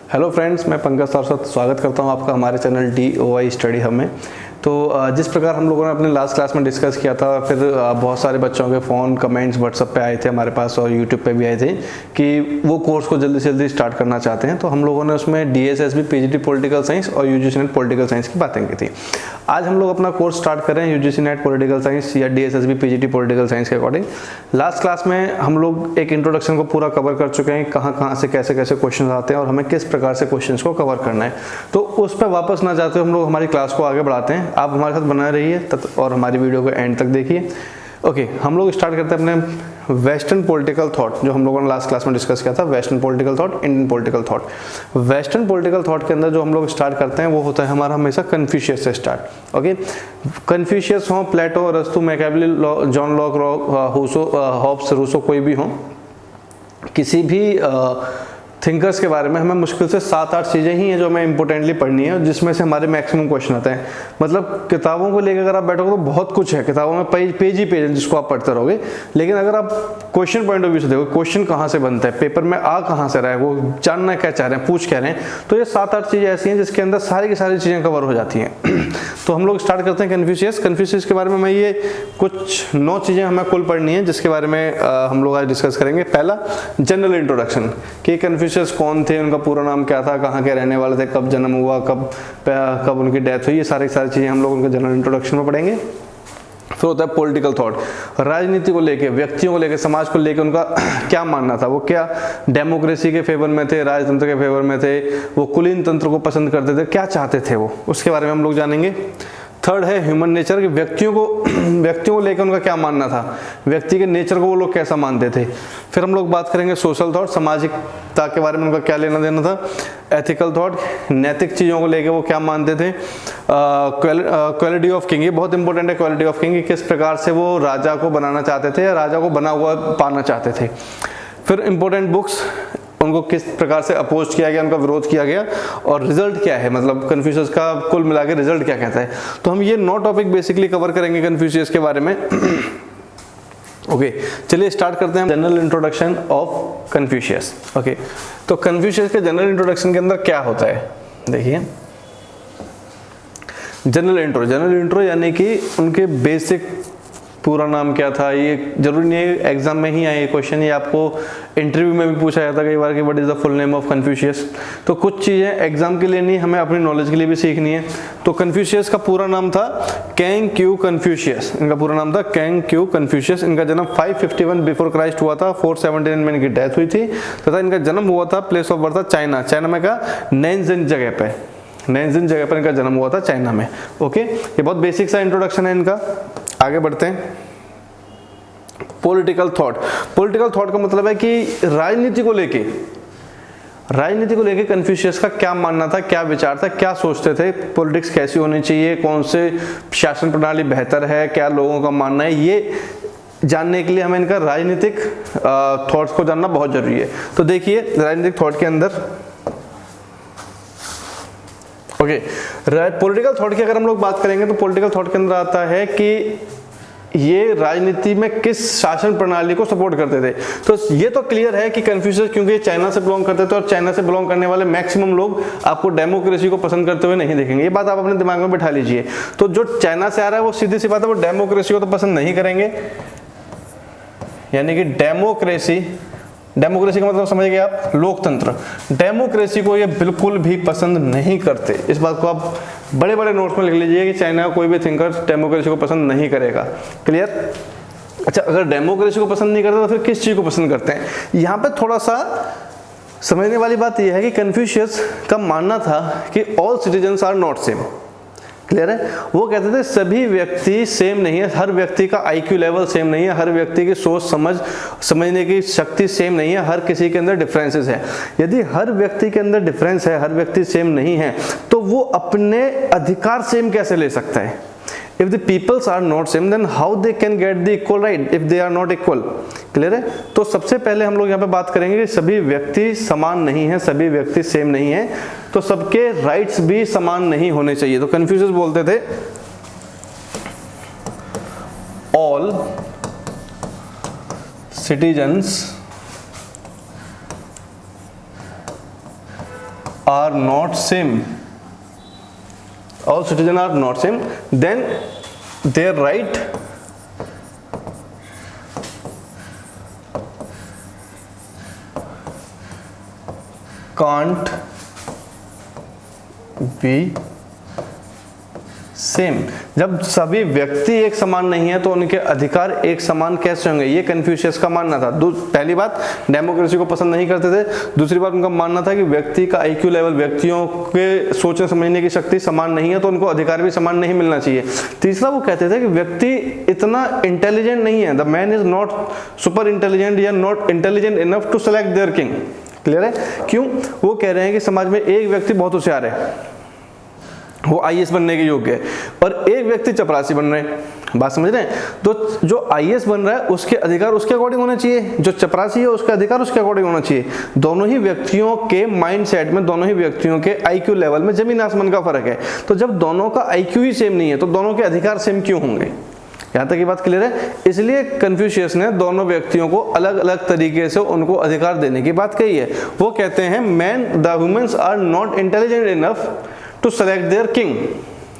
Hello friends, मैं पंकज सारस्वत स्वागत करता हूं आपका हमारे चैनल DOI स्टडी हब में। तो जिस प्रकार हम लोगों ने अपने लास्ट क्लास में डिस्कस किया था, फिर बहुत सारे बच्चों के फ़ोन कमेंट्स व्हाट्सएप पे आए थे हमारे पास और यूट्यूब पे भी आए थे कि वो कोर्स को जल्दी से जल्दी स्टार्ट करना चाहते हैं। तो हम लोगों ने उसमें DSSB PGT पॉलिटिकल साइंस और UGC नेट पॉलिटिकल साइंस की बातें की थी। आज हम लोग अपना कोर्स स्टार्ट कर रहे हैं UGC नेट पॉलिटिकल साइंस या DSSB PGT पॉलिटिकल साइंस के अकॉर्डिंग। लास्ट क्लास में हम लोग एक इंट्रोडक्शन को पूरा कवर कर चुके हैं, कहाँ से कैसे कैसे क्वेश्चन आते हैं और हमें किस प्रकार से क्वेश्चंस को कवर करना है। तो उस पर वापस ना जाते हम लोग हमारी क्लास को आगे बढ़ाते हैं। आप हमारे साथ बना रहिए और हमारी वीडियो को एंड तक देखिए। ओके, हम लोग स्टार्ट करते हैं अपने वेस्टर्न पॉलिटिकल थॉट, जो हम लोगों ने लास्ट क्लास में डिस्कस किया था। Western political thought, Indian political thought. Western political thought के अंदर जो हम लोग स्टार्ट करते हैं वो होता है हमारा हमेशा कन्फ्यूशियस से स्टार्ट। ओके, कन्फ्यूशियस हो, प्लेटो, अरस्तु, Machiavelli, John Locke, Hobbes, Rousseau, कोई भी हो, किसी भी थिंकर्स के बारे में हमें मुश्किल से 7-8 चीज़ें ही हैं जो हमें इंपॉर्टेंटली पढ़नी है, जिसमें से हमारे मैक्सिमम क्वेश्चन आते हैं। मतलब किताबों को लेकर अगर आप बैठोगे तो बहुत कुछ है किताबों में, पेज ही पेज है जिसको आप पढ़ते रहोगे। लेकिन अगर आप क्वेश्चन पॉइंट ऑफ व्यू से देखो, क्वेश्चन कहाँ से बनता है, पेपर में आ कहाँ से रहा है, वो जानना क्या चाह रहे हैं, पूछ क्या रहे हैं, तो ये 7-8 चीज़ें ऐसी हैं जिसके अंदर सारी की सारी चीज़ें कवर हो जाती हैं। तो हम लोग स्टार्ट करते हैं कन्फ्यूशियस के बारे में। मैं ये कुछ 9 चीज़ें हमें कुल पढ़नी है जिसके बारे में हम लोग आज डिस्कस करेंगे। पहला, जनरल इंट्रोडक्शन, कि कन्फ्यूशियस कौन थे, उनका पूरा नाम क्या था, कहाँ के रहने वाले थे, कब जन्म हुआ, कब उनकी डेथ हुई, ये सारी चीज़ें हम लोग उनके जनरल इंट्रोडक्शन में पढ़ेंगे। फिर होता है पॉलिटिकल थॉट, राजनीति को लेके, व्यक्तियों को लेके, समाज को लेके उनका क्या मानना था, वो क्या डेमोक्रेसी के फेवर में थे, राजतंत्र के फेवर में थे, वो कुलीन तंत्र को पसंद करते थे, क्या चाहते थे वो, उसके बारे में हम लोग जानेंगे। थर्ड है ह्यूमन नेचर, कि व्यक्तियों को लेकर उनका क्या मानना था, व्यक्ति के नेचर को वो लोग कैसा मानते थे। फिर हम लोग बात करेंगे सोशल थॉट, सामाजिकता के बारे में उनका क्या लेना देना था। एथिकल थॉट, नैतिक चीज़ों को लेकर वो क्या मानते थे। क्वालिटी ऑफ किंग, ये बहुत इंपॉर्टेंट है, क्वालिटी ऑफ किंग, किस प्रकार से वो राजा को बनाना चाहते थे या राजा को बना हुआ पाना चाहते थे। फिर इंपॉर्टेंट बुक्स, उनको किस प्रकार से अपोज किया गया, उनका विरोध किया गया, और रिजल्ट क्या है, मतलब कन्फ्यूशियस का कुल मिला के रिजल्ट क्या कहता है। तो हम ये 9 टॉपिक बेसिकली कवर करेंगे कन्फ्यूशियस के बारे में। ओके, चलिए स्टार्ट करते हैं general introduction of Confucius. Okay, तो कन्फ्यूशियस के जनरल इंट्रोडक्शन के अंदर क्या होता है, देखिए। जनरल इंट्रो यानी कि उनके बेसिक, पूरा नाम क्या था, ये जरूरी नहीं है एग्जाम में ही आए ये क्वेश्चन, ये आपको इंटरव्यू में भी पूछा जाता है कई बार कि what is the full name of Confucius. तो कुछ चीज़ें एग्जाम के लिए नहीं, हमें अपनी नॉलेज के लिए भी सीखनी है। तो कन्फ्यूशियस का पूरा नाम था कैंग क्यू कन्फ्यूशियस, इनका पूरा नाम था कैंग क्यू कन्फ्यूशियस। इनका जन्म 551 बिफोर क्राइस्ट हुआ था, 479 में इनकी डेथ हुई थी, तथा इनका जन्म हुआ था, प्लेस ऑफ बर्थ था चाइना में का नैनजिन जगह पे, नैनजिन जगह पर इनका जन्म हुआ था चाइना में। ओके, ये बहुत बेसिक सा इंट्रोडक्शन है इनका। आगे बढ़ते हैं। पॉलिटिकल थॉट का मतलब है कि राजनीति को लेके कन्फ्यूशियस का क्या मानना था, क्या विचार था, क्या सोचते थे, पॉलिटिक्स कैसी होनी चाहिए, कौन से शासन प्रणाली बेहतर है, क्या लोगों का मानना है, ये जानने के लिए हमें इनका राजनीतिक थॉट्स को जानना बहुत जरूरी है। तो देखिए राजनीतिक थॉट के अंदर, ओके, पॉलिटिकल थॉट की अगर हम लोग बात करेंगे तो पॉलिटिकल थॉट के अंदर आता है कि ये राजनीति में किस शासन प्रणाली को सपोर्ट करते थे। तो ये तो क्लियर है कि कन्फ्यूशियस, क्योंकि चाइना से बिलोंग करते थे और चाइना से बिलोंग करने वाले मैक्सिमम लोग आपको डेमोक्रेसी को पसंद करते हुए नहीं देखेंगे, ये बात आप अपने दिमाग में बिठा लीजिए। तो जो चाइना से आ रहा है वो सीधी सी बात है, वो डेमोक्रेसी को तो पसंद नहीं करेंगे, यानी कि डेमोक्रेसी का मतलब समझ गए आप, लोकतंत्र। डेमोक्रेसी को ये बिल्कुल भी पसंद नहीं करते, इस बात को आप बड़े बड़े नोट्स में लिख लीजिए कि चाइना का कोई भी थिंकर डेमोक्रेसी को पसंद नहीं करेगा। क्लियर? अच्छा, अगर डेमोक्रेसी को पसंद नहीं करते तो फिर किस चीज को पसंद करते हैं? यहाँ पे थोड़ा सा समझने वाली बात यह है कि कन्फ्यूशियस का मानना था कि all citizens are not same. Clear है? वो कहते थे सभी व्यक्ति सेम नहीं है, हर व्यक्ति का IQ लेवल सेम नहीं है, हर व्यक्ति की सोच समझने की शक्ति सेम नहीं है, हर किसी के अंदर डिफरेंसेस है। यदि हर व्यक्ति के अंदर डिफरेंस है, हर व्यक्ति सेम नहीं है, तो वो अपने अधिकार सेम कैसे ले सकता है? If the peoples are not same, then how they can get the equal right if they are not equal? Clear है? तो सबसे पहले हम लोग यहाँ पे बात करेंगे कि सभी व्यक्ति समान नहीं है, सभी व्यक्ति सेम नहीं है, तो सबके राइट्स भी समान नहीं होने चाहिए। तो कन्फ्यूशियस बोलते थे all citizens are not same, all citizens are not same, then their right can't be same. जब सभी व्यक्ति एक समान नहीं है तो उनके अधिकार एक समान कैसे होंगे, ये कन्फ्यूशियस का मानना था। पहली बात, डेमोक्रेसी को पसंद नहीं करते थे। दूसरी बात, उनका मानना था कि व्यक्ति का आईक्यू लेवल, व्यक्तियों के सोचने समझने की शक्ति समान नहीं है तो उनको अधिकार भी समान नहीं मिलना चाहिए। तीसरा, वो कहते थे कि व्यक्ति इतना इंटेलिजेंट नहीं है, the man is not super intelligent या not intelligent enough to select their king. Clear है? क्यों? वो कह रहे हैं कि समाज में एक व्यक्ति बहुत होशियार है, वो आईएएस बनने के योग्य है, और एक व्यक्ति चपरासी बन रहे हैं। बात समझ रहे हैं? तो जो आईएएस बन रहा है उसके अधिकार उसके अकॉर्डिंग होने चाहिए, जो चपरासी है उसका अधिकार उसके अकॉर्डिंग होना चाहिए। दोनों ही व्यक्तियों के माइंड सेट में, दोनों ही व्यक्तियों के आईक्यू लेवल में जमीन आसमान का फर्क है। तो जब दोनों का आईक्यू ही सेम नहीं है तो दोनों के अधिकार सेम क्यों होंगे? यहाँ तक की बात क्लियर है? इसलिए कन्फ्यूशियस ने दोनों व्यक्तियों को अलग अलग तरीके से उनको अधिकार देने की बात कही है। वो कहते हैं man the humans are not intelligent enough to select their king.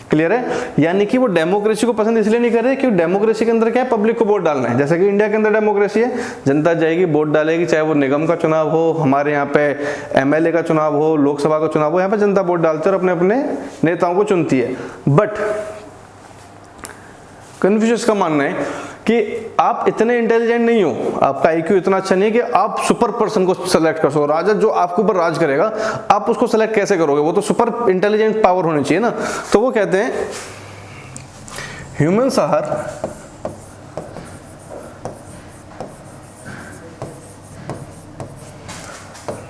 Clear है? यानी कि वो डेमोक्रेसी को पसंद इसलिए नहीं कर रहे क्योंकि डेमोक्रेसी के अंदर क्या है, पब्लिक को वोट डालना है। जैसे कि इंडिया के अंदर डेमोक्रेसी है, जनता जाएगी वोट डालेगी, चाहे वो निगम का चुनाव हो, हमारे यहाँ पे एमएलए का चुनाव हो, लोकसभा का चुनाव हो, यहाँ पे जनता वोट डालती है और अपने अपने नेताओं को चुनती है। बट कन्फ्यूशियस का मानना है कि आप इतने इंटेलिजेंट नहीं हो, आपका आईक्यू इतना अच्छा नहीं है कि आप सुपर पर्सन को सेलेक्ट कर सको। राजा जो आपके ऊपर राज करेगा, आप उसको सेलेक्ट कैसे करोगे? वो तो सुपर इंटेलिजेंट पावर होनी चाहिए ना। तो वो कहते हैं humans are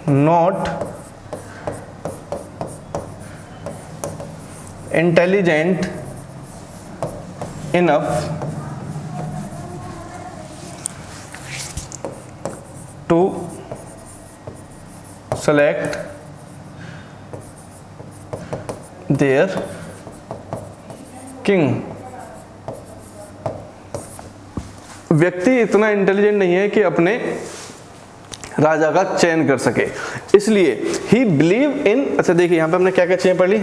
not intelligent enough to select their king। व्यक्ति इतना इंटेलिजेंट नहीं है कि अपने राजा का चयन कर सके, इसलिए ही बिलीव इन। अच्छा देखिए यहां पे हमने क्या क्या चीजें पढ़ ली।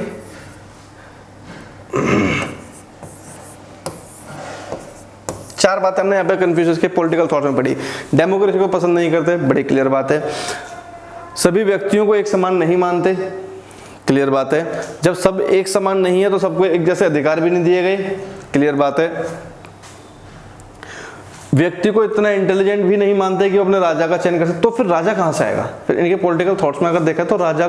चार बातें हमने यहाँ पे कन्फ्यूशियस के पॉलिटिकल थॉट में पढ़ी। डेमोक्रेसी को पसंद नहीं करते, बड़ी क्लियर बात है। सभी व्यक्तियों को एक समान नहीं मानते, क्लियर बात है। जब सब एक समान नहीं है तो सबको एक जैसे अधिकार भी नहीं दिए गए, क्लियर बात है। व्यक्ति को इतना इंटेलिजेंट भी नहीं मानते कि वो अपने राजा का चयन कर सकते। तो फिर राजा कहां से आएगा? फिर इनके पॉलिटिकल थॉट्स में अगर देखा तो राजा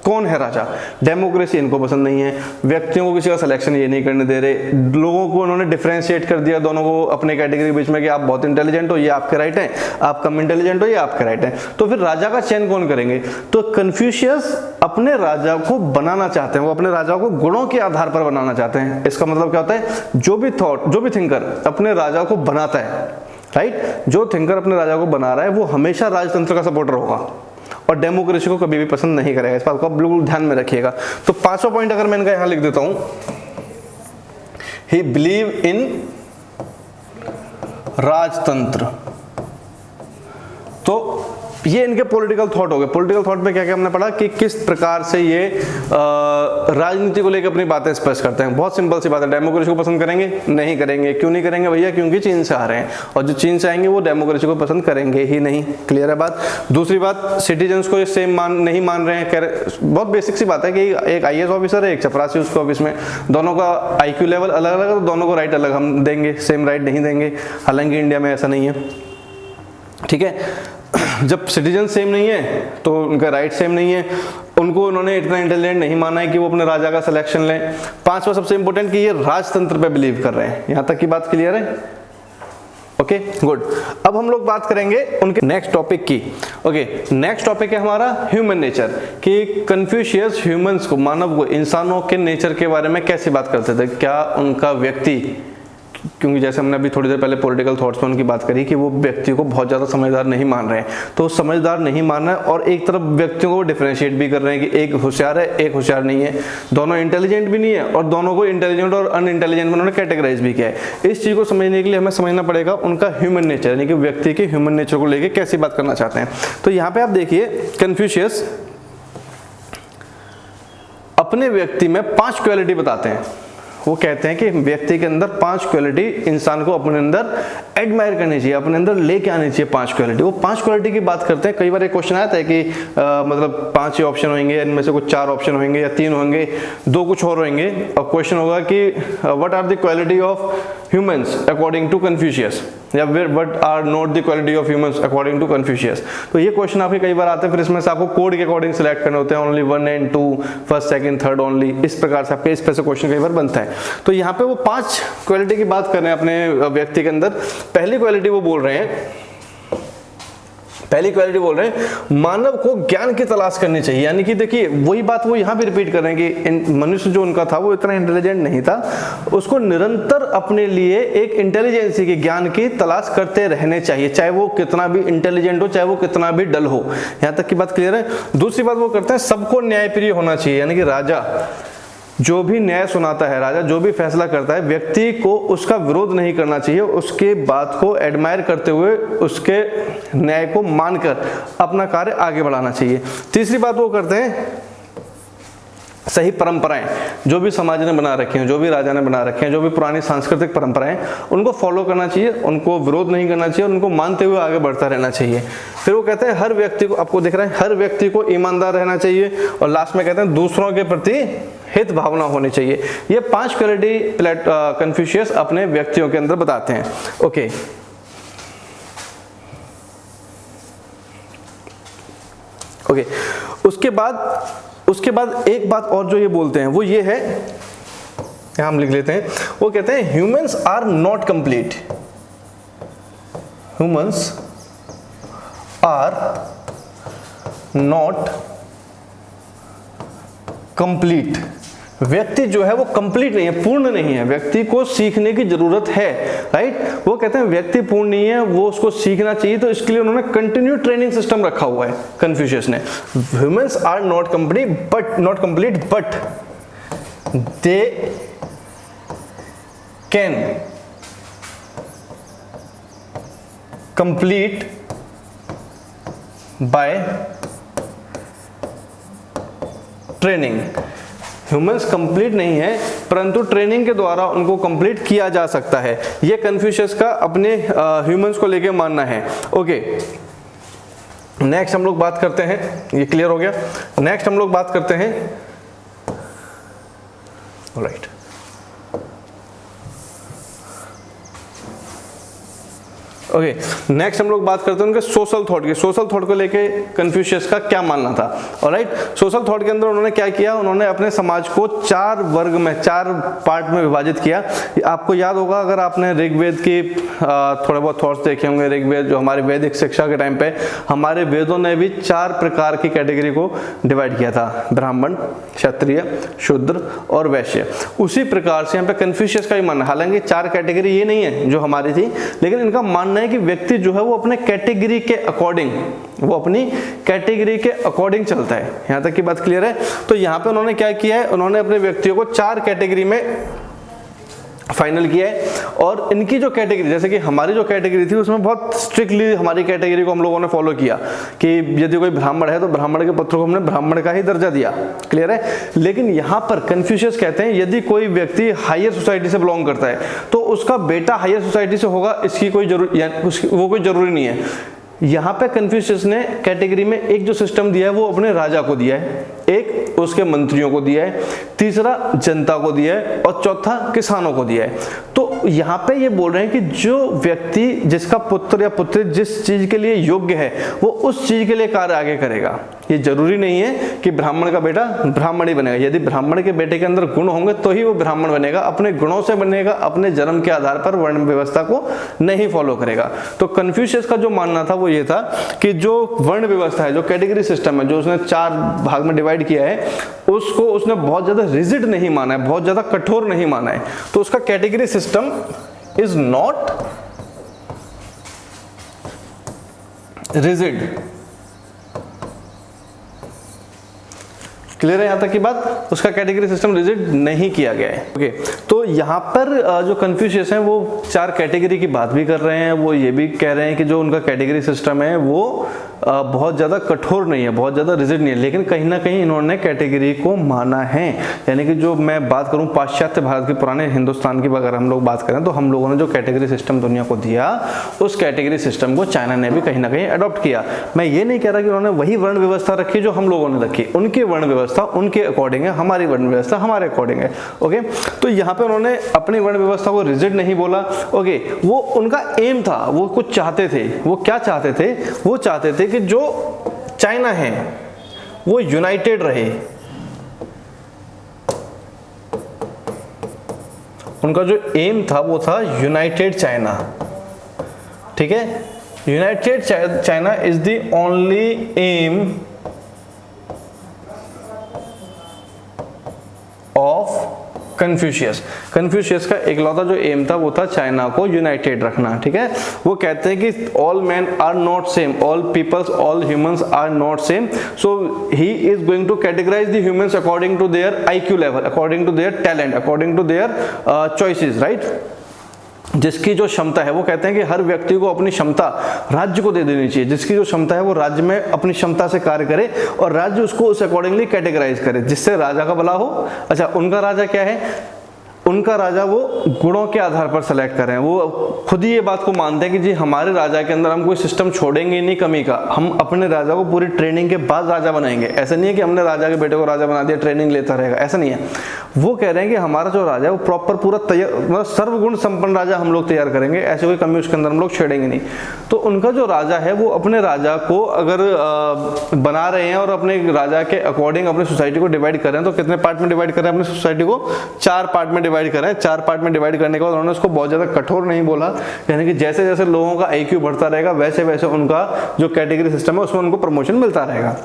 कौन है? राजा। डेमोक्रेसी इनको पसंद नहीं है, व्यक्तियों को किसी का सिलेक्शन ये नहीं करने दे रहे, लोगों को उन्होंने डिफरेंशिएट कर दिया दोनों को अपने कैटेगरी के बीच में कि आप बहुत इंटेलिजेंट हो ये आपके राइट है, आप कम इंटेलिजेंट हो ये आपके राइट है। तो फिर राजा का चयन कौन करेंगे? तो कन्फ्यूशियस अपने राजा को बनाना चाहते हैं, वो अपने राजा को गुणों के आधार पर बनाना चाहते हैं। इसका मतलब क्या होता है? जो भी थिंकर अपने राजा को बनाता है, राइट, जो थिंकर अपने राजा को बना रहा है वो हमेशा राजतंत्र का सपोर्टर होगा और डेमोक्रेसी को कभी भी पसंद नहीं करेगा। इस बात को आप बिल्कुल ध्यान में रखिएगा। तो पांचवा पॉइंट अगर मैं इनका यहां लिख देता हूं, ही बिलीव इन राजतंत्र। तो ये इनके पॉलिटिकल थॉट हो गए। पॉलिटिकल थॉट में क्या क्या हमने पढ़ा कि किस प्रकार से ये राजनीति को लेकर अपनी बातें स्पष्ट करते हैं। बहुत सिंपल सी बात है, डेमोक्रेसी को पसंद करेंगे? नहीं करेंगे। क्यों नहीं करेंगे भैया? क्योंकि चीन से आ रहे हैं और जो चीन से आएंगे वो डेमोक्रेसी को पसंद करेंगे ही नहीं। क्लियर है बात? दूसरी बात, सिटीजन्स को ये सेम नहीं मान रहे हैं। बहुत बेसिक सी बात है कि एक आईएएस ऑफिसर है, एक चपरासी उसके ऑफिस में, दोनों का आईक्यू लेवल अलग अलग है, तो दोनों को राइट अलग हम देंगे, सेम राइट नहीं देंगे। हालांकि इंडिया में ऐसा नहीं है, ठीक है। जब सिटीजन सेम नहीं है तो उनका राइट सेम नहीं है, उनको उन्होंने इतना इंटेलिजेंट नहीं माना है कि वो अपने राजा का सिलेक्शन लें। पांचवा सबसे इंपॉर्टेंट कि ये राजतंत्र पे बिलीव कर रहे हैं। यहां तक की बात क्लियर है? Okay good. अब हम लोग बात करेंगे उनके नेक्स्ट टॉपिक की। ओके, नेक्स्ट टॉपिक है हमारा ह्यूमन नेचर, कि कन्फ्यूशियस ह्यूमंस को, मानव को, इंसानों के नेचर के बारे में कैसे बात करते थे। क्या उनका व्यक्ति, क्योंकि जैसे हमने अभी थोड़ी देर पहले पॉलिटिकल थॉट्स में उनकी बात करी कि वो व्यक्ति को बहुत ज़्यादा समझदार नहीं मान रहे हैं, तो समझदार नहीं मान रहे हैं और एक तरफ व्यक्तियों को डिफरेंशिएट भी कर रहे हैं कि एक होशियार है एक होशियार नहीं है, दोनों इंटेलिजेंट भी नहीं है और दोनों को इंटेलिजेंट और अनइंटेलिजेंट में उन्होंने कैटेगराइज भी किया है। इस चीज़ को समझने के लिए हमें समझना पड़ेगा उनका ह्यूमन नेचर, यानी कि व्यक्ति के ह्यूमन नेचर को लेकर कैसी बात करना चाहते हैं। तो यहाँ पे आप देखिए कन्फ्यूशियस अपने व्यक्ति में 5 क्वालिटी बताते हैं। वो कहते हैं कि व्यक्ति के अंदर 5 क्वालिटी इंसान को अपने अंदर एडमायर करनी चाहिए, अपने अंदर लेके आनी चाहिए 5 क्वालिटी। वो 5 क्वालिटी की बाट करते हैं। कई बार एक क्वेश्चन आता है कि मतलब 5 ही ऑप्शन होंगे, इनमें से कुछ 4 ऑप्शन होंगे या 3 होंगे, 2 कुछ और होंगे। और क्वेश्चन होगा कि what are the quality of humans according to Confucius, या what are not the quality of humans according to Confucius. तो ये क्वेश्चन आपके कई बार आते हैं, फिर इसमें से आपको कोड के अकॉर्डिंग सिलेक्ट करने होते हैं, only 1 and 2, first second third only. इस प्रकार से आपके इस पे से क्वेश्चन कई बार बनता है। तो यहाँ पे वो 5 क्वालिटी की बात कर रहे हैं अपने व्यक्ति के अंदर। पहली क्वालिटी वो बोल रहे हैं, पहली क्वालिटी बोल रहे हैं मानव को ज्ञान की तलाश करनी चाहिए। यानी कि देखिए वही बात वो यहाँ भी रिपीट कर रहे हैं कि मनुष्य जो उनका था वो इतना इंटेलिजेंट नहीं था, उसको निरंतर अपने लिए एक इंटेलिजेंसी के ज्ञान की तलाश करते रहने चाहिए, चाहे वो कितना भी इंटेलिजेंट हो, चाहे वो कितना भी डल हो। यहाँ तक की बात क्लियर है। दूसरी बात वो करते हैं सबको न्यायप्रिय होना चाहिए। यानी कि राजा जो भी न्याय सुनाता है, राजा जो भी फैसला करता है, व्यक्ति को उसका विरोध नहीं करना चाहिए, उसके बात को एडमायर करते हुए उसके न्याय को मानकर अपना कार्य आगे बढ़ाना चाहिए। तीसरी बात वो करते हैं सही परंपराएं जो भी समाज ने बना रखी हैं, जो भी राजा ने बना रखे हैं, जो भी पुरानी सांस्कृतिक परंपराएं, उनको फॉलो करना चाहिए, उनको विरोध नहीं करना चाहिए, उनको मानते हुए आगे बढ़ता रहना चाहिए। फिर वो कहते हैं हर व्यक्ति को, आपको दिख रहा है, हर व्यक्ति को ईमानदार रहना चाहिए। और लास्ट में कहते हैं दूसरों के प्रति हित भावना होनी चाहिए। ये 5 क्वालिटी कन्फ्यूशियस अपने व्यक्तियों के अंदर बताते हैं। Okay, okay. उसके बाद एक बात और जो ये बोलते हैं वो ये है, यहां हम लिख लेते हैं, वो कहते हैं humans are not complete, humans are not complete. व्यक्ति जो है वो कंप्लीट नहीं है, पूर्ण नहीं है, व्यक्ति को सीखने की जरूरत है, राइट। वो कहते हैं व्यक्ति पूर्ण नहीं है, वो उसको सीखना चाहिए। तो इसके लिए उन्होंने कंटिन्यू ट्रेनिंग सिस्टम रखा हुआ है कन्फ्यूशियस ने। Humans are not complete but they can complete by training. Humans complete नहीं है, परंतु ट्रेनिंग के द्वारा उनको कंप्लीट किया जा सकता है। ये कन्फ्यूशियस का अपने ह्यूमंस को लेके मानना है। ओके, नेक्स्ट हम लोग बात करते हैं, ये क्लियर हो गया। नेक्स्ट हम लोग बात करते हैं, राइट, ओके, नेक्स्ट हम लोग बात करते हैं उनके सोशल थॉट की। सोशल थॉट को लेके कन्फ्यूशियस का क्या मानना था। ऑलराइट, सोशल थॉट के अंदर उन्होंने क्या किया, उन्होंने अपने समाज को 4 वर्ग में, 4 पार्ट में विभाजित किया। आपको याद होगा अगर आपने ऋग्वेद की थोड़े बहुत थॉट्स देखे होंगे, ऋग्वेद जो हमारी वैदिक शिक्षा के टाइम पे, हमारे वेदों ने भी 4 प्रकार की कैटेगरी को डिवाइड किया था, ब्राह्मण, क्षत्रिय, शूद्र और वैश्य। उसी प्रकार से यहाँ पे कन्फ्यूशियस का ही मानना, हालांकि 4 कैटेगरी ये नहीं है जो हमारी थी, लेकिन इनका मानना है कि व्यक्ति जो है वो अपने कैटेगरी के अकॉर्डिंग, वो अपनी कैटेगरी के अकॉर्डिंग चलता है। यहां तक की बात क्लियर है। तो यहां पे उन्होंने क्या किया है, उन्होंने अपने व्यक्तियों को 4 कैटेगरी में फाइनल किया है। और इनकी जो कैटेगरी, जैसे कि हमारी जो कैटेगरी थी उसमें बहुत स्ट्रिक्टली हमारी कैटेगरी को हम लोगों ने फॉलो किया कि यदि कोई ब्राह्मण है तो ब्राह्मण के पुत्र को हमने ब्राह्मण का ही दर्जा दिया, क्लियर है। लेकिन यहाँ पर कन्फ्यूशियस कहते हैं यदि कोई व्यक्ति हायर सोसाइटी से बिलोंग करता है तो उसका बेटा हायर सोसाइटी से होगा, इसकी कोई वो कोई जरूरी नहीं है। यहाँ पे कन्फ्यूशियस ने कैटेगरी में एक जो सिस्टम दिया है वो अपने राजा को दिया है, एक उसके मंत्रियों को दिया है, तीसरा जनता को दिया है और चौथा किसानों को दिया है। तो यहाँ पे ये बोल रहे हैं कि जो व्यक्ति, जिसका पुत्र या पुत्री जिस चीज के लिए योग्य है वो उस चीज के लिए कार्य आगे करेगा। ये जरूरी नहीं है कि ब्राह्मण का बेटा ब्राह्मण ही बनेगा। यदि ब्राह्मण के बेटे के अंदर गुण होंगे तो ही वो ब्राह्मण बनेगा, अपने गुणों से बनेगा, अपने जन्म के आधार पर वर्ण व्यवस्था को नहीं फॉलो करेगा। तो कन्फ्यूशियस का जो मानना था वो ये था कि जो वर्ण व्यवस्था है, जो कैटेगरी सिस्टम है, जो उसने 4 भाग में डिवाइड किया है, उसको उसने बहुत ज्यादा रिजिड नहीं माना है, बहुत ज्यादा कठोर नहीं माना है। तो उसका category system is not rigid, clear है यहाँ तक की बात? उसका कैटेगरी सिस्टम रिजिड नहीं किया गया है। ओके, तो यहाँ पर जो कन्फ्यूशियस हैं वो 4 कैटेगरी की बात भी कर रहे हैं। वो ये भी कह रहे हैं कि जो उनका कैटेगरी सिस्टम है वो बहुत ज़्यादा कठोर नहीं है, बहुत ज़्यादा रिजिड नहीं है, लेकिन कहीं ना कहीं इन्होंने कैटेगरी को माना है। यानी कि जो मैं बात करूं पाश्चात्य भारत के, पुराने हिंदुस्तान की अगर हम लोग बात करें, तो हम लोगों ने जो कैटेगरी सिस्टम दुनिया को दिया, उस कैटेगरी सिस्टम को चाइना ने भी कहीं ना कहीं अडॉप्ट किया। मैं ये नहीं कह रहा कि उन्होंने वही वर्ण व्यवस्था रखी जो हम लोगों ने रखी, उनकी वर्ण व्यवस्था उनके अकॉर्डिंग है, हमारी वर्ण व्यवस्था हमारे अकॉर्डिंग है। ओके, तो यहाँ पे उन्होंने अपनी वर्ण व्यवस्था को रिजिड नहीं बोला। ओके, वो उनका एम था, वो कुछ चाहते थे। वो क्या चाहते थे? वो चाहते थे कि जो चाइना है वो यूनाइटेड रहे। उनका जो एम था वो था यूनाइटेड चाइना। ठीक है, united China is the only aim of Confucius. Confucius का इकलौता जो एम था वो था चाइना को यूनाइटेड रखना। ठीक है, वो कहते हैं कि all man are not same, all peoples, all humans are not same, so he is going to categorize the humans according to their IQ level, according to their talent, according to their choices, right. जिसकी जो क्षमता है, वो कहते हैं कि हर व्यक्ति को अपनी क्षमता राज्य को दे देनी चाहिए। जिसकी जो क्षमता है वो राज्य में अपनी क्षमता से कार्य करे और राज्य उसको उस अकॉर्डिंगली कैटेगराइज करे, जिससे राजा का भला हो। अच्छा, उनका राजा क्या है? उनका राजा वो गुणों के आधार पर सेलेक्ट कर रहे हैं। वो खुद ही ये बात को मानते हैं कि जी हमारे राजा के अंदर हम कोई सिस्टम छोड़ेंगे नहीं कमी का, हम अपने राजा को पूरी ट्रेनिंग के बाद राजा बनाएंगे। ऐसा नहीं है कि हमने राजा के बेटे को राजा बना दिया, ट्रेनिंग लेता रहेगा, ऐसा नहीं है। वो कह रहे हैं कि हमारा जो राजा है वो प्रॉपर पूरा तैयार, मतलब सर्वगुण संपन्न राजा हम लोग तैयार करेंगे, ऐसे कोई कमी उसके अंदर हम लोग छेड़ेंगे नहीं। तो उनका जो राजा है वो अपने राजा को अगर बना रहे हैं और अपने राजा के अकॉर्डिंग अपनी सोसाइटी को डिवाइड कर रहे हैं, तो कितने पार्ट में डिवाइड कर रहे हैं अपनी सोसाइटी को? 4 पार्ट में डिवाइड करें। 4 पार्ट में डिवाइड करने के बाद उन्होंने उसको बहुत ज्यादा कठोर नहीं बोला, यानी कि जैसे जैसे लोगों का IQ बढ़ता रहेगा वैसे वैसे उनका जो कैटेगरी सिस्टम है उसमें उनको प्रमोशन मिलता रहेगा।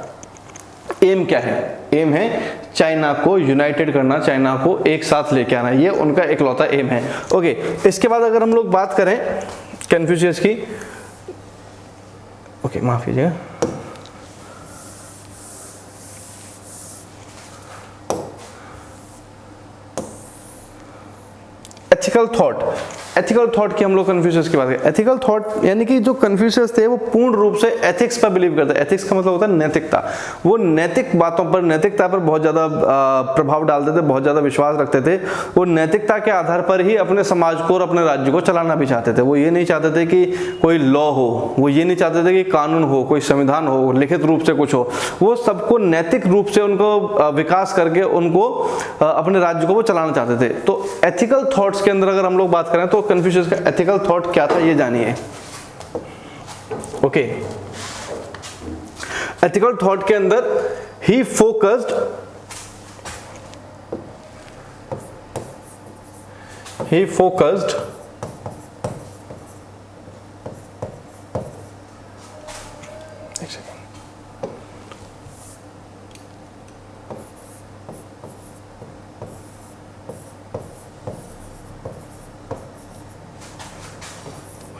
एम क्या है? एम है चाइना को यूनाइटेड करना, चाइना को एक साथ लेके आना, ये उनका इकलौता एम है। ओके, इसके बाद अगर हम लोग बात करें कन्फ्यूशियस की, ओके माफ कीजिएगा, एथिकल थॉट। एथिकल थॉट की हम लोग कन्फ्यूशियस की बात करें। एथिकल थॉट यानी कि जो कन्फ्यूशियस थे वो पूर्ण रूप से एथिक्स पर बिलीव करते हैं। एथिक्स का मतलब होता है नैतिकता। वो नैतिक बातों पर, नैतिकता पर बहुत ज्यादा प्रभाव डालते थे, बहुत ज्यादा विश्वास रखते थे। वो नैतिकता के आधार पर ही अपने समाज को और अपने राज्य को चलाना भी चाहते थे। वो ये नहीं चाहते थे कि कोई लॉ हो, वो ये नहीं चाहते थे कि कानून हो, कोई संविधान हो, लिखित रूप से कुछ हो। वो सबको नैतिक रूप से उनको विकास करके उनको अपने राज्य को वो चलाना चाहते थे। तो एथिकल थॉट्स के अंदर अगर हम लोग बात करें तो कन्फ्यूशियस का एथिकल थॉट क्या था ये जानिए। ओके, एथिकल थॉट के अंदर ही focused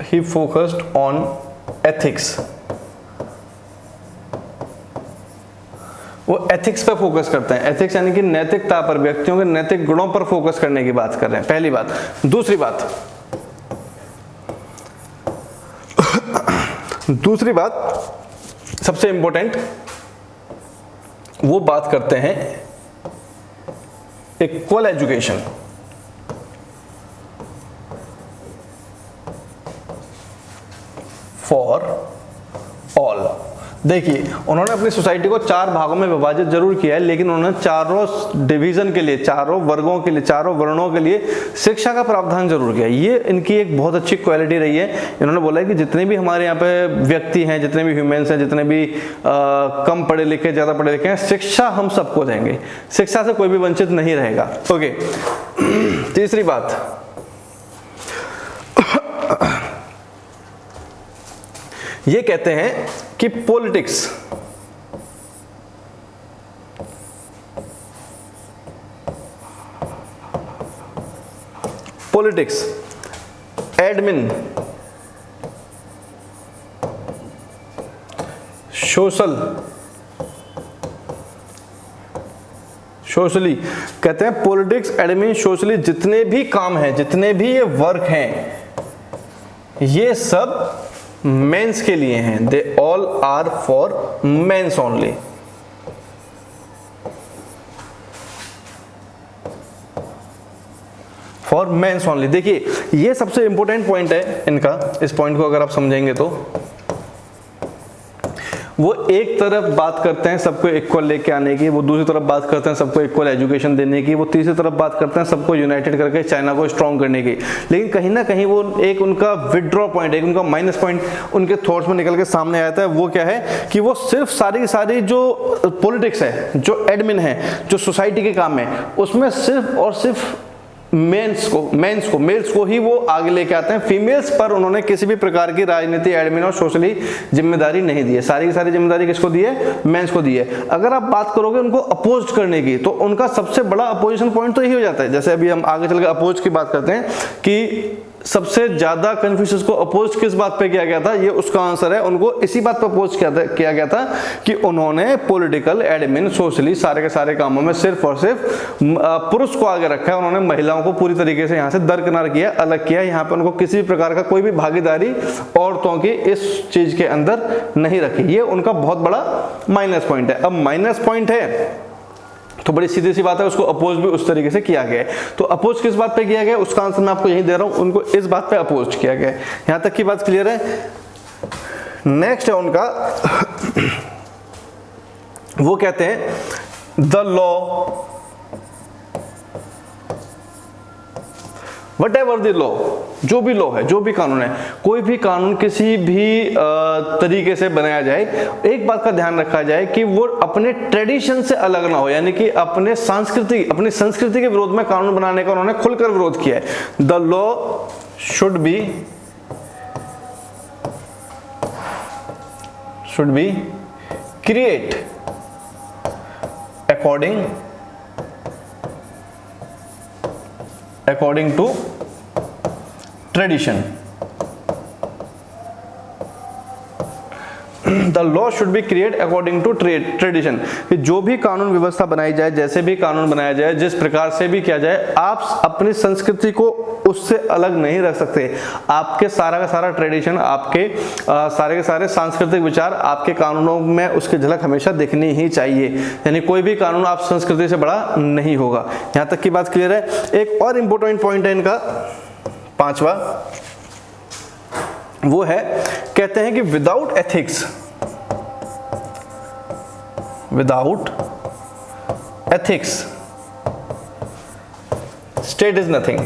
he focused on ethics। वो एथिक्स पर फोकस करते हैं। एथिक्स यानी कि नैतिकता पर, व्यक्तियों के नैतिक गुणों पर फोकस करने की बात कर रहे हैं, पहली बात। दूसरी बात सबसे इंपॉर्टेंट, वो बात करते हैं इक्वल एजुकेशन। For all. देखिए, उन्होंने अपनी सोसाइटी को 4 भागों में विभाजित जरूर किया है, लेकिन उन्होंने चारों डिवीजन के लिए, चारों वर्गों के लिए, चारों वर्णों के लिए शिक्षा का प्रावधान जरूर किया। ये इनकी एक बहुत अच्छी क्वालिटी रही है। इन्होंने बोला है कि जितने भी हमारे यहाँ पे व्यक्ति हैं, जितने भी ह्यूमंस हैं, जितने भी कम पढ़े लिखे, ज्यादा पढ़े लिखे हैं, शिक्षा हम सबको देंगे, शिक्षा से कोई भी वंचित नहीं रहेगा। ओके, तीसरी बात, ये कहते हैं कि पॉलिटिक्स एडमिन, सोशल सोशली, कहते हैं पॉलिटिक्स, एडमिन, सोशली जितने भी काम हैं, जितने भी ये वर्क हैं, ये सब मेंस के लिए हैं। They all are for mens only. For mens only. देखिए ये सबसे इंपॉर्टेंट पॉइंट है इनका। इस पॉइंट को अगर आप समझेंगे तो वो एक तरफ बात करते हैं सबको इक्वल लेके आने की, वो दूसरी तरफ बात करते हैं सबको इक्वल एजुकेशन देने की, वो तीसरी तरफ बात करते हैं सबको यूनाइटेड करके चाइना को स्ट्रॉन्ग करने की। लेकिन कहीं ना कहीं वो एक उनका विड्रॉ पॉइंट, एक उनका माइनस पॉइंट उनके थॉट्स में निकल के सामने आता है। वो क्या है कि वो सिर्फ सारी की सारी जो पॉलिटिक्स है, जो एडमिन है, जो सोसाइटी के काम है, उसमें सिर्फ और सिर्फ मेंस को ही वो आगे लेके आते हैं। फीमेल्स पर उन्होंने किसी भी प्रकार की राजनीति, एडमिन और सोशली जिम्मेदारी नहीं दी है। सारी की सारी जिम्मेदारी किसको दी है? मेंस को दी है। अगर आप बात करोगे उनको अपोज करने की, तो उनका सबसे बड़ा अपोजिशन पॉइंट तो यही हो जाता है। जैसे अभी हम आगे चल के अपोज की बात करते हैं कि सबसे ज्यादा कन्फ्यूशियस को अपोज किस बात पे किया गया था, ये उसका आंसर है। उनको इसी बात पे अपोज किया गया था कि उन्होंने पॉलिटिकल, एडमिन, सोशली सारे के सारे कामों में सिर्फ और सिर्फ पुरुष को आगे रखा है। उन्होंने महिलाओं को पूरी तरीके से यहाँ से दरकिनार किया, अलग किया। यहाँ पे उनको किसी भी प्रकार का कोई भी भागीदारी औरतों की इस चीज के अंदर नहीं रखी। ये उनका बहुत बड़ा माइनस पॉइंट है। अब माइनस पॉइंट है तो बड़ी सीधी सी बात है, उसको अपोज भी उस तरीके से किया गया है। तो अपोज किस बात पे किया गया, उसका आंसर मैं आपको यही दे रहा हूं। उनको इस बात पे अपोज किया गया है। यहां तक की बात क्लियर है। नेक्स्ट है उनका, वो कहते हैं the law, what ever the law, जो भी लॉ है, जो भी कानून है, कोई भी कानून किसी भी तरीके से बनाया जाए, एक बात का ध्यान रखा जाए कि वो अपने ट्रेडिशन से अलग ना हो, यानी कि अपनी संस्कृति के विरोध में कानून बनाने का उन्होंने खुलकर विरोध किया है। The law should be create according to tradition. The law should be created according to tradition. कि जो भी कानून व्यवस्था बनाई जाए, जैसे भी कानून बनाया जाए, जिस प्रकार से भी किया जाए, आप अपनी संस्कृति को उससे अलग नहीं रख सकते। आपके सारा का सारा ट्रेडिशन, आपके सारे के सारे सांस्कृतिक विचार आपके कानूनों में उसकी झलक हमेशा दिखनी ही चाहिए। यानी कोई भी कानून आप संस्कृति से बड़ा नहीं होगा। यहां तक की बात क्लियर है। एक और इंपॉर्टेंट पॉइंट है इनका, पांचवा, वो है, कहते हैं कि without ethics state is nothing.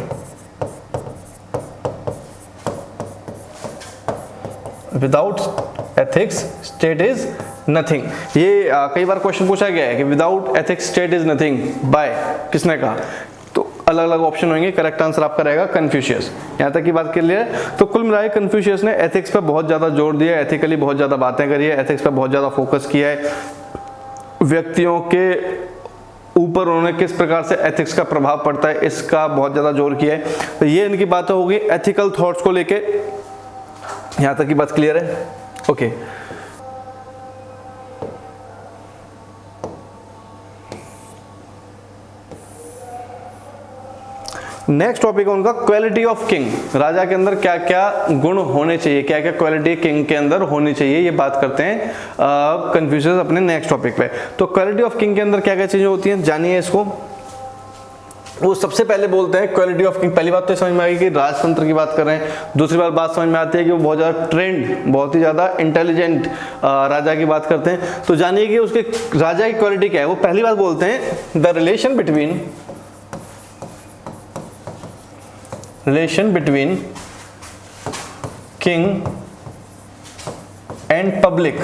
Without ethics state is nothing. ये कई बार क्वेश्चन पूछा गया है कि without ethics state is nothing by किसने कहा? तो अलग अलग ऑप्शन होंगे। करेक्ट आंसर आपका रहेगा कन्फ्यूशियस। यहां तक की बात के लिए तो कुल मिलाकर कन्फ्यूशियस ने एथिक्स पे बहुत ज्यादा जोर दिया है, एथिकली बहुत ज्यादा बातें करी है, एथिक्स पे बहुत ज्यादा फोकस किया है। व्यक्तियों के ऊपर उन्होंने किस प्रकार से एथिक्स का प्रभाव पड़ता है इसका बहुत ज्यादा जोर किया है। तो ये इनकी बातें होगी एथिकल थॉट्स को लेके। यहां तक की बात क्लियर है? ओके। नेक्स्ट टॉपिक है उनका क्वालिटी ऑफ किंग। राजा के अंदर क्या क्या गुण होने चाहिए, क्या क्या क्वालिटी किंग के अंदर होनी चाहिए, ये बात करते हैं कन्फ्यूशियस अपने नेक्स्ट टॉपिक पे। तो क्वालिटी ऑफ किंग के अंदर क्या क्या चीजें होती हैं, जानिए इसको। वो सबसे पहले बोलते हैं क्वालिटी ऑफ किंग। पहली बात तो समझ में आएगी कि राजतंत्र की बात कर रहे हैं। दूसरी बात समझ में आती है कि वो बहुत ज्यादा ट्रेंड, बहुत ही ज्यादा इंटेलिजेंट राजा की बात करते हैं। तो जानिए कि उसके राजा की क्वालिटी क्या है। वो पहली बात बोलते हैं the relation between king and public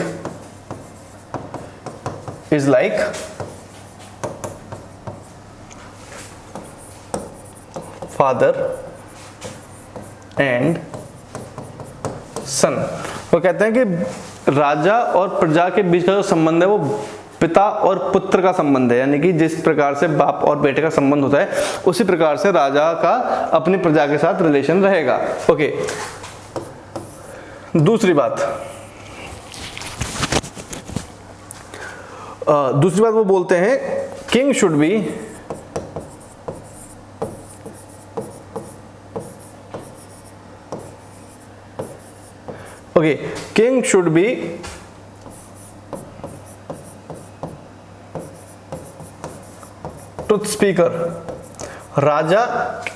is like father and son. वो कहते हैं कि राजा और प्रजा के बीच का जो संबंध है वो पिता और पुत्र का संबंध है। यानी कि जिस प्रकार से बाप और बेटे का संबंध होता है उसी प्रकार से राजा का अपनी प्रजा के साथ रिलेशन रहेगा। ओके। दूसरी बात वो बोलते हैं king should be king should be truth speaker। Raja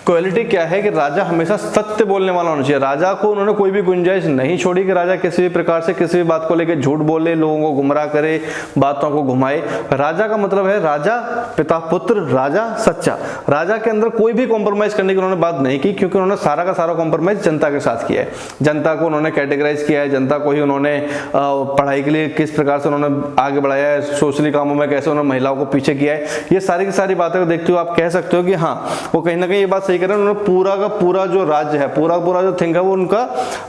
quality क्या है कि राजा हमेशा सत्य बोलने वाला होना चाहिए। राजा को उन्होंने कोई भी गुंजाइश नहीं छोड़ी कि राजा किसी भी प्रकार से किसी भी बात को लेकर झूठ बोले, लोगों को गुमराह करे, बातों को घुमाए। राजा का मतलब है राजा, पिता, पुत्र, राजा, सच्चा। राजा के अंदर कोई भी कॉम्प्रोमाइज करने की उन्होंने बात नहीं की, क्योंकि उन्होंने सारा का सारा कॉम्प्रोमाइज जनता के साथ किया है। जनता को उन्होंने कैटेगराइज किया है, जनता को ही उन्होंने पढ़ाई के लिए किस प्रकार से उन्होंने आगे बढ़ाया है, सोशली कामों में कैसे उन्होंने महिलाओं को पीछे किया है, ये सारी की सारी बातें देखते हुए आप कह सकते हो कि हाँ, वो कहीं ना कहीं ये बात सही कर रहे हैं। उन्होंने पूरा का पूरा जो राज्य है, पूरा जो थिंक है, वो उनका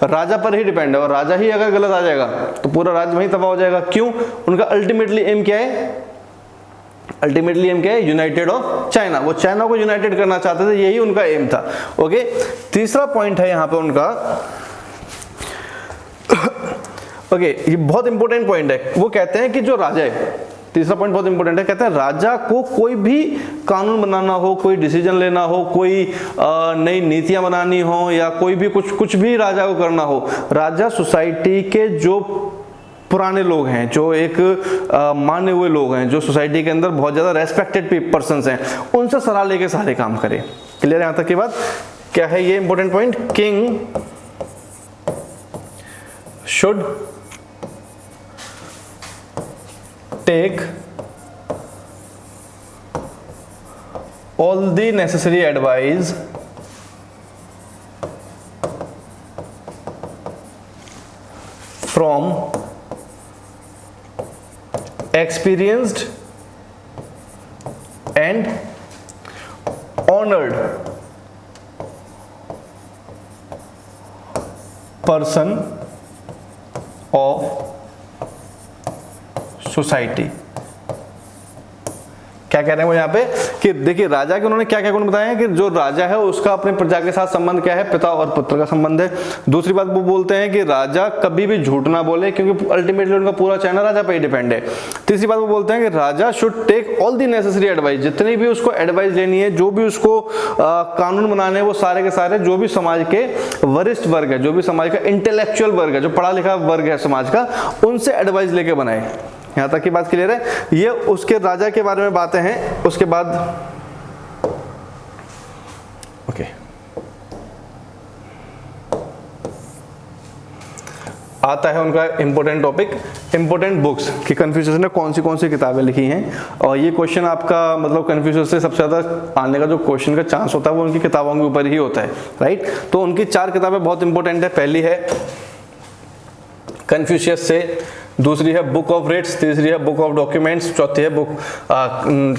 राजा पर ही डिपेंड है, और राजा ही अगर गलत आ जाएगा तो पूरा राज्य वहीं तबाह हो जाएगा। क्यों? उनका अल्टीमेटली एम क्या है? अल्टीमेटली एम क्या है? United of China. वो चाइना को यूनाइटेड करना चाहते थे, यही उनका एम था। ओके, तीसरा पॉइंट है यहां पे उनका ओके, ये बहुत इंपॉर्टेंट पॉइंट है। वो कहते हैं कि जो राजा है, तीसरा पॉइंट बहुत इंपॉर्टेंट है, कहते हैं राजा को कोई भी कानून बनाना हो, कोई डिसीजन लेना हो, कोई नई नीतियां बनानी हो, या कोई भी कुछ भी राजा को करना हो, राजा सोसाइटी के जो पुराने लोग हैं, जो एक माने हुए लोग हैं, जो सोसाइटी के अंदर बहुत ज्यादा रेस्पेक्टेड पर्सन्स हैं, उनसे सलाह लेके सारे काम करे। क्लियर है यहां तक की बात? क्या है ये important point? King should take all the necessary advice from experienced and honored person of society. क्या कह रहे हैं वो यहाँ पे कि देखिए राजा के उन्होंने क्या क्या गुण बताए हैं कि जो राजा है उसका अपने प्रजा के साथ संबंध क्या है? पिता और पुत्र का संबंध है। दूसरी बात वो बोलते हैं कि राजा कभी भी झूठ ना बोले, क्योंकि अल्टीमेटली उनका पूरा चाइना राजा पे ही डिपेंड है। तीसरी बात वो बोलते हैं कि राजा should take all the necessary advice, जितनी भी उसको एडवाइस लेनी है, जो भी उसको कानून बनाने हैं, वो सारे के सारे जो भी समाज के वरिष्ठ वर्ग है, जो भी समाज का इंटेलेक्चुअल वर्ग है, जो पढ़ा लिखा वर्ग है समाज का, उनसे एडवाइस लेके बनाए। यहां तक की बात क्लियर है? ये उसके राजा के बारे में बातें हैं। उसके बाद ओके, आता है उनका इंपॉर्टेंट टॉपिक, इंपॉर्टेंट बुक्स कि कन्फ्यूशियस ने कौन सी किताबें लिखी हैं। और ये क्वेश्चन आपका मतलब कन्फ्यूशियस से सबसे ज्यादा आने का जो क्वेश्चन का चांस होता है वो उनकी किताबों के ऊपर ही होता है, राइट? तो उनकी 4 किताबें बहुत इंपॉर्टेंट है। पहली है कन्फ्यूशियस से, दूसरी है बुक ऑफ रेट्स, तीसरी है बुक ऑफ डॉक्यूमेंट्स, चौथी है बुक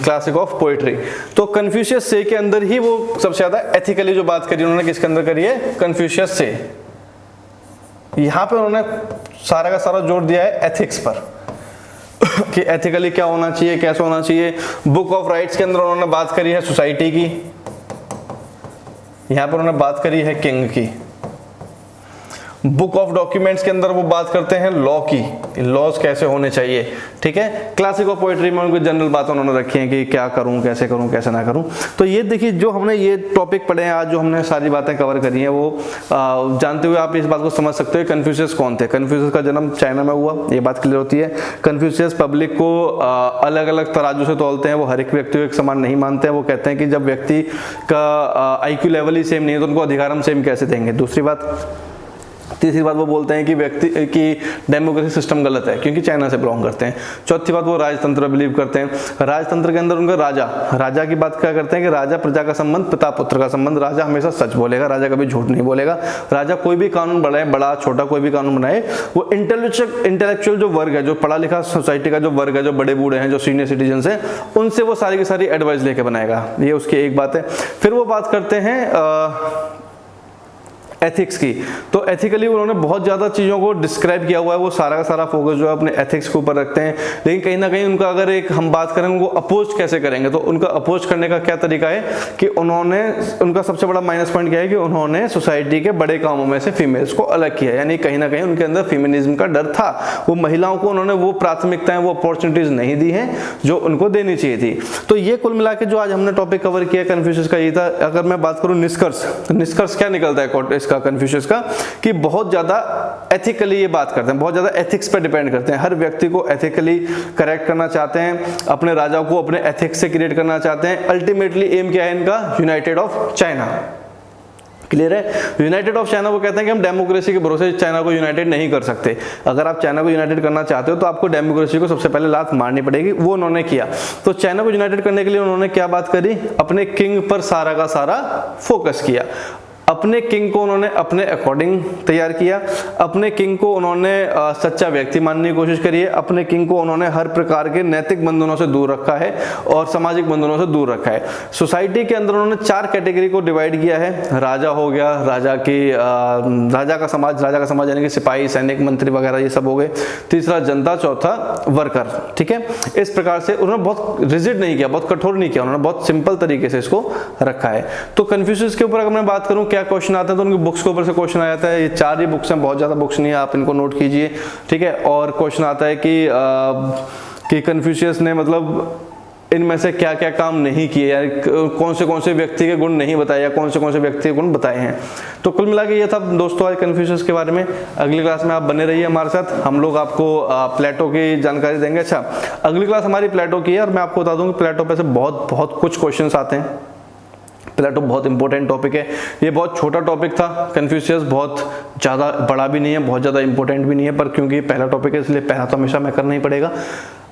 क्लासिक ऑफ पोएट्री। तो कन्फ्यूशियस से के अंदर ही वो सबसे ज्यादा एथिकली जो बात करी उन्होंने किसके अंदर करी है? कन्फ्यूशियस से। यहां पे उन्होंने सारा का सारा जोर दिया है एथिक्स पर कि एथिकली क्या होना चाहिए, कैसे होना चाहिए। बुक ऑफ राइट्स के अंदर उन्होंने बात करी है सोसाइटी की, यहां पर उन्होंने बात करी है किंग की। बुक ऑफ डॉक्यूमेंट्स के अंदर वो बात करते हैं लॉ की, लॉज कैसे होने चाहिए, ठीक है। क्लासिक ऑफ पोएट्री में उनको जनरल बातें उन्होंने रखी हैं कि क्या करूं, कैसे ना करूं। तो ये देखिए जो हमने ये टॉपिक पढ़े हैं आज, जो हमने सारी बातें कवर करी हैं, वो जानते हुए आप इस बात को समझ सकते हो कन्फ्यूशियस कौन थे। कन्फ्यूशियस का जन्म चाइना में हुआ, ये बात क्लियर होती है। कन्फ्यूशियस पब्लिक को अलग अलग तराजू से तोलते हैं, वो हर एक व्यक्ति को एक समान नहीं मानते हैं। वो कहते हैं कि जब व्यक्ति का IQ लेवल ही सेम नहीं है तो उनको अधिकार हम सेम कैसे देंगे। दूसरी बात, तीसरी बात वो बोलते हैं कि व्यक्ति की डेमोक्रेसी सिस्टम गलत है क्योंकि चाइना से बिलोंग करते हैं। चौथी बात वो राजतंत्र बिलीव करते हैं। राजतंत्र के अंदर उनका राजा की बात क्या करते हैं कि राजा प्रजा का संबंध, पिता पुत्र का संबंध। राजा हमेशा सच बोलेगा, राजा कभी झूठ नहीं बोलेगा। राजा कोई भी कानून बनाए, बड़ा छोटा कोई भी कानून बनाए, वो इंटेलेक्चुअल जो वर्ग है, जो पढ़ा लिखा सोसाइटी का जो वर्ग है, जो बड़े बूढ़े हैं, जो सीनियर सिटीजन है, उनसे वो सारी की सारी एडवाइस लेके बनाएगा। ये उसकी एक बात है। फिर वो बात करते हैं एथिक्स की। तो एथिकली उन्होंने बहुत ज़्यादा चीज़ों को डिस्क्राइब किया हुआ है, वो सारा का सारा फोकस जो है अपने एथिक्स के ऊपर रखते हैं। लेकिन कहीं ना कहीं उनका अगर एक हम बात करें उनको अपोज कैसे करेंगे, तो उनका अपोज करने का क्या तरीका है कि उनका सबसे बड़ा माइनस पॉइंट क्या है कि उन्होंने सोसाइटी के बड़े कामों में से फीमेल्स को अलग किया, यानी कहीं ना कहीं उनके अंदर फेमिनिज्म का डर था। वो महिलाओं को उन्होंने वो प्राथमिकताएं, वो अपॉर्चुनिटीज नहीं दी हैं जो उनको देनी चाहिए थी। तो ये कुल मिला के जो आज हमने टॉपिक कवर किया कन्फ्यूशियस का, ये था। अगर मैं बात करूं निष्कर्ष, तो निष्कर्ष क्या निकलता है इसका कन्फ्यूशियस का, कि बहुत ज्यादा एथिकली ये बात करते हैं, बहुत ज्यादा एथिक्स पे डिपेंड करते हैं। हर व्यक्ति को एथिकली करेक्ट करना चाहते हैं, अपने राजा को अपने एथिक्स से क्रिएट करना चाहते हैं। अल्टीमेटली एम क्या है इनका, यूनाइटेड ऑफ चाइना। क्लियर है? यूनाइटेड ऑफ चाइना वो कहते हैं कि हम डेमोक्रेसी के भरोसे चाइना को यूनाइटेड नहीं कर सकते। अगर आप चाइना को यूनाइटेड करना चाहते हो तो आपको डेमोक्रेसी को सबसे पहले लात मारनी पड़ेगी। वो उन्होंने किया। तो चाइना को यूनाइटेड करने के लिए उन्होंने क्या बात करी, अपने किंग पर सारा का सारा फोकस किया। अपने किंग को उन्होंने अपने अकॉर्डिंग तैयार किया। अपने किंग को उन्होंने सच्चा व्यक्ति मानने की कोशिश करी है। अपने किंग को उन्होंने हर प्रकार के नैतिक बंधनों से दूर रखा है और सामाजिक बंधनों से दूर रखा है। सोसाइटी के अंदर उन्होंने 4 कैटेगरी को डिवाइड किया है। राजा हो गया, राजा का समाज यानी कि सिपाही, सैनिक, मंत्री वगैरह ये सब हो गए। तीसरा जनता, चौथा वर्कर। ठीक है, इस प्रकार से उन्होंने बहुत रिजिड नहीं किया, बहुत कठोर नहीं किया, उन्होंने बहुत सिंपल तरीके से इसको रखा है। तो कन्फ्यूशियस के ऊपर अगर मैं बात करूं क्या क्वेश्चन आता है, तो उनकी बुक्स के ऊपर से क्वेश्चन आ जाता है। ये 4 ही बुक्स हैं, बहुत ज्यादा बुक्स नहीं है, आप इनको नोट कीजिए। ठीक है, और क्वेश्चन आता है कि कन्फ्यूशियस ने मतलब इनमें से क्या क्या काम नहीं किए, यार कौन से व्यक्ति के गुण नहीं बताए या कौन से व्यक्ति के गुण बताए हैं। तो कुल मिला के ये था दोस्तों आज कन्फ्यूशियस के बारे में। अगली क्लास में आप बने रहिए हमारे साथ, हम लोग आपको प्लेटो की जानकारी देंगे। अच्छा, अगली क्लास हमारी प्लेटो की है और मैं आपको बता दूं कि प्लेटो पे से बहुत कुछ क्वेश्चन आते हैं। प्लेटो बहुत इंपॉर्टेंट टॉपिक है। ये बहुत छोटा टॉपिक था, कन्फ्यूशियस बहुत ज़्यादा बड़ा भी नहीं है, बहुत ज़्यादा इंपॉर्टेंट भी नहीं है, पर क्योंकि पहला टॉपिक है इसलिए पहला तो हमेशा मैं करना ही पड़ेगा।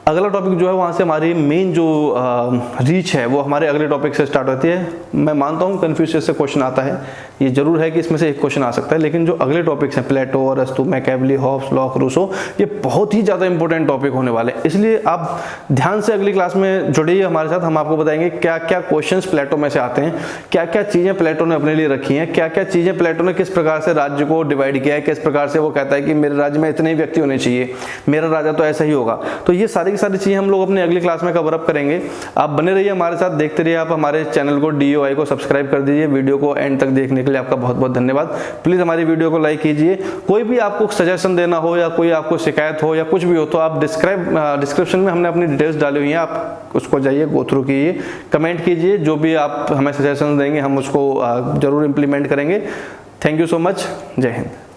अगला टॉपिक जो है वहाँ से हमारी मेन जो रीच है वो हमारे अगले टॉपिक से स्टार्ट होती है। मैं मानता हूँ कन्फ्यूशियस से क्वेश्चन आता है, ये जरूर है कि इसमें से एक क्वेश्चन आ सकता है, लेकिन जो अगले टॉपिक्स हैं प्लेटो, अरस्तु, मैकियावेली, हॉब्स, लॉक, रूसो, ये बहुत ही ज़्यादा इंपॉर्टेंट टॉपिक होने वाले हैं। इसलिए आप ध्यान से अगली क्लास में जुड़िए हमारे साथ। हम आपको बताएंगे क्या क्या क्वेश्चंस प्लेटो में से आते हैं, क्या क्या चीज़ें प्लेटो ने अपने लिए रखी हैं, क्या क्या चीज़ें प्लेटो ने किस प्रकार से राज्य को डिवाइड किया है, किस प्रकार से वो कहता है कि मेरे राज्य में इतने ही व्यक्ति होने चाहिए, मेरा राजा तो ऐसा ही होगा। तो ये सारी की सारी चीज़ें हम लोग अपने अगली क्लास में कवर अप करेंगे। आप बने रहिए हमारे साथ, देखते रहिए। आप हमारे चैनल को DOI को सब्सक्राइब कर दीजिए। वीडियो को एंड तक देखने के लिए आपका बहुत बहुत धन्यवाद। प्लीज हमारी वीडियो को लाइक कीजिए। कोई भी आपको सजेशन देना हो या कोई आपको शिकायत हो या कुछ भी हो तो आप डिस्क्रिप्शन में हमने अपनी डिटेल्स डाली हुई हैं, आप उसको जाइए, गो थ्रू कीजिए, कमेंट कीजिए। जो भी आप हमें सजेशन देंगे हम उसको जरूर इम्प्लीमेंट करेंगे। Thank you so much. जय हिंद।